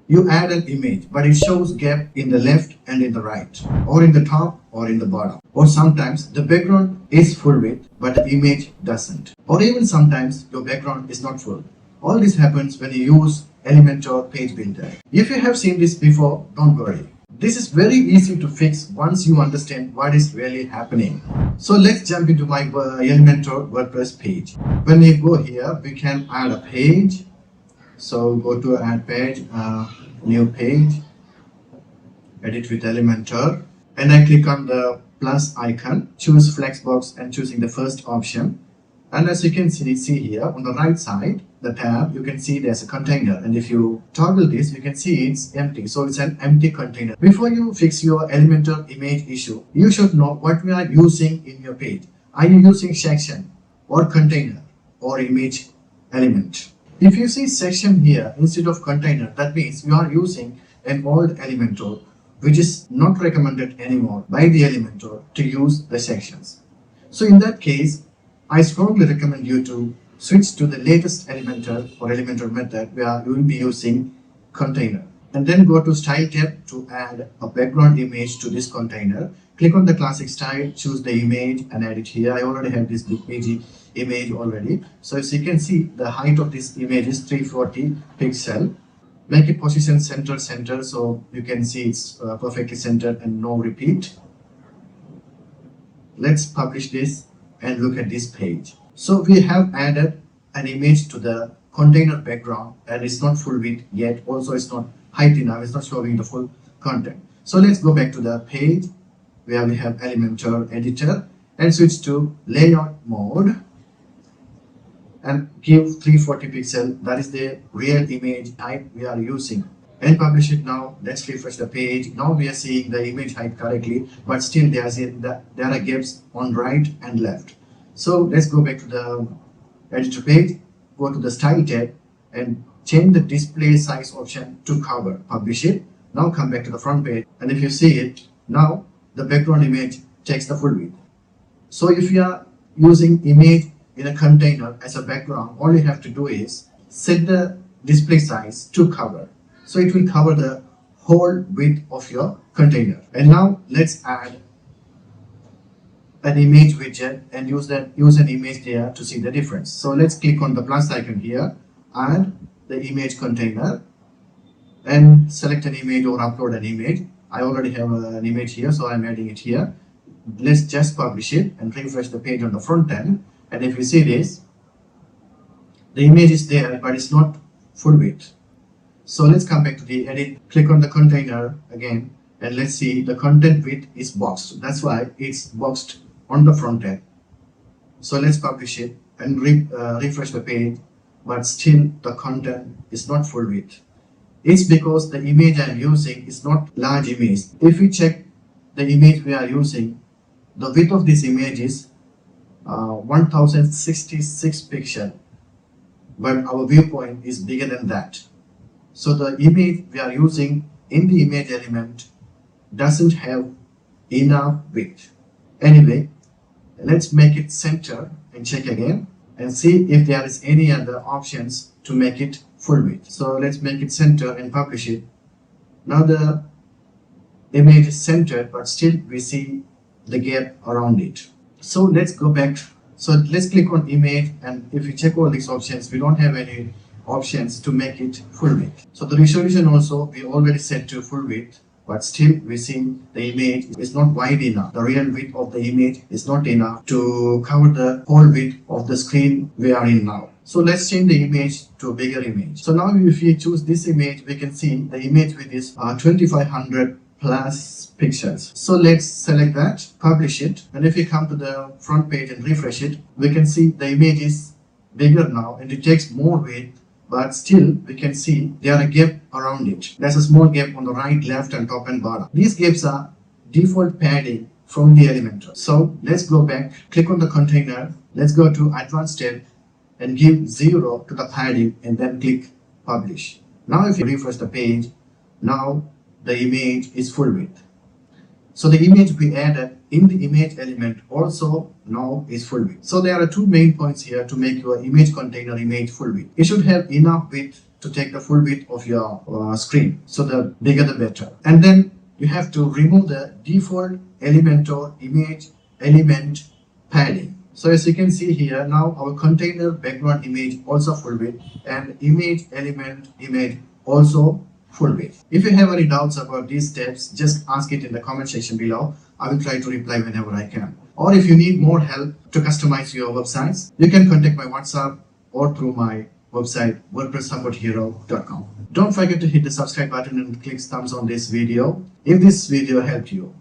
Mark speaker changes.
Speaker 1: You add an image, but it shows gap in the left and in the right, or in the top or in the bottom. Or sometimes the background is full width, but the image doesn't. Or even sometimes your background is not full. All this happens when you use Elementor Page Builder. If you have seen this before, don't worry. This is very easy to fix once you understand what is really happening. So let's jump into my Elementor WordPress page. When we go here, we can add a page. So go to add page, new page, edit with Elementor, and I click on the plus icon, choose Flexbox and choosing the first option. And as you can see here on the right side, the tab, you can see there's a container, and if you toggle this, you can see it's empty. So it's an empty container. Before you fix your Elementor image issue, you should know what we are using in your page. Are you using section or container or image element? If you see section here instead of container, that means you are using an old Elementor, which is not recommended anymore by the Elementor to use the sections. So in that case, I strongly recommend you to switch to the latest Elementor or Elementor method where you will be using container. And then go to Style tab to add a background image to this container. Click on the classic style, choose the image and add it here. I already have this big image already. So as you can see, the height of this image is 340 pixel. Make it position center, so you can see it's perfectly centered and no repeat. Let's publish this and look at this page. So we have added an image to the container background, and it's not full width yet. Also, it's not height enough. It's not showing the full content. So let's go back to the page where we have Elementor editor and switch to layout mode and give 340 pixel. That is the real image height we are using, and publish it now. Let's refresh the page. Now we are seeing the image height correctly, but still there are gaps on right and left. So let's go back to the editor page, go to the style tab and change the display size option to cover. Publish it. Now come back to the front page, and if you see it, now the background image takes the full width. So if you are using image in a container as a background, all you have to do is set the display size to cover. So it will cover the whole width of your container. And now let's add an image widget and use an image there to see the difference. So let's click on the plus icon here, add the image container and select an image or upload an image. I already have an image here, so I'm adding it here. Let's just publish it and refresh the page on the front end. And if you see this, the image is there, but it's not full width. So let's come back to the edit, click on the container again, and let's see the content width is boxed. That's why it's boxed on the front end. So let's publish it and refresh the page, but still the content is not full width. It's because the image I'm using is not large image. If we check the image we are using, the width of this image is 1066 pixel, but our viewpoint is bigger than that. So the image we are using in the image element doesn't have enough width. Anyway, let's make it center and check again and see if there is any other options to make it full width. So let's make it center and publish it. Now the image is centered, but still we see the gap around it. So let's go back. So let's click on image, and if you check all these options, we don't have any options to make it full width. So the resolution also we already set to full width, but still we see the image is not wide enough. The real width of the image is not enough to cover the whole width of the screen we are in now. So let's change the image to a bigger image. So now if we choose this image, we can see the image width is 2500 plus pixels. So let's select that, publish it, and if we come to the front page and refresh it, we can see the image is bigger now and it takes more width, but still we can see there are a gap around it. There's a small gap on the right, left and top and bottom. These gaps are default padding from the Elementor. So let's go back, click on the container, let's go to advanced tab and give 0 to the padding and then click publish. Now if you refresh the page, now the image is full width. So the image we added in the image element also now is full width. So there are two main points here to make your image container image full width. It should have enough width to take the full width of your screen. So the bigger the better. And then you have to remove the default Elementor image element padding. So as you can see here, now our container background image also full width and image element image also full width. If you have any doubts about these steps, just ask it in the comment section below. I will try to reply whenever I can. Or if you need more help to customize your websites, you can contact my WhatsApp or through my website WordPress supporthero.com. Don't forget to hit the subscribe button and click thumbs on this video if this video helped you.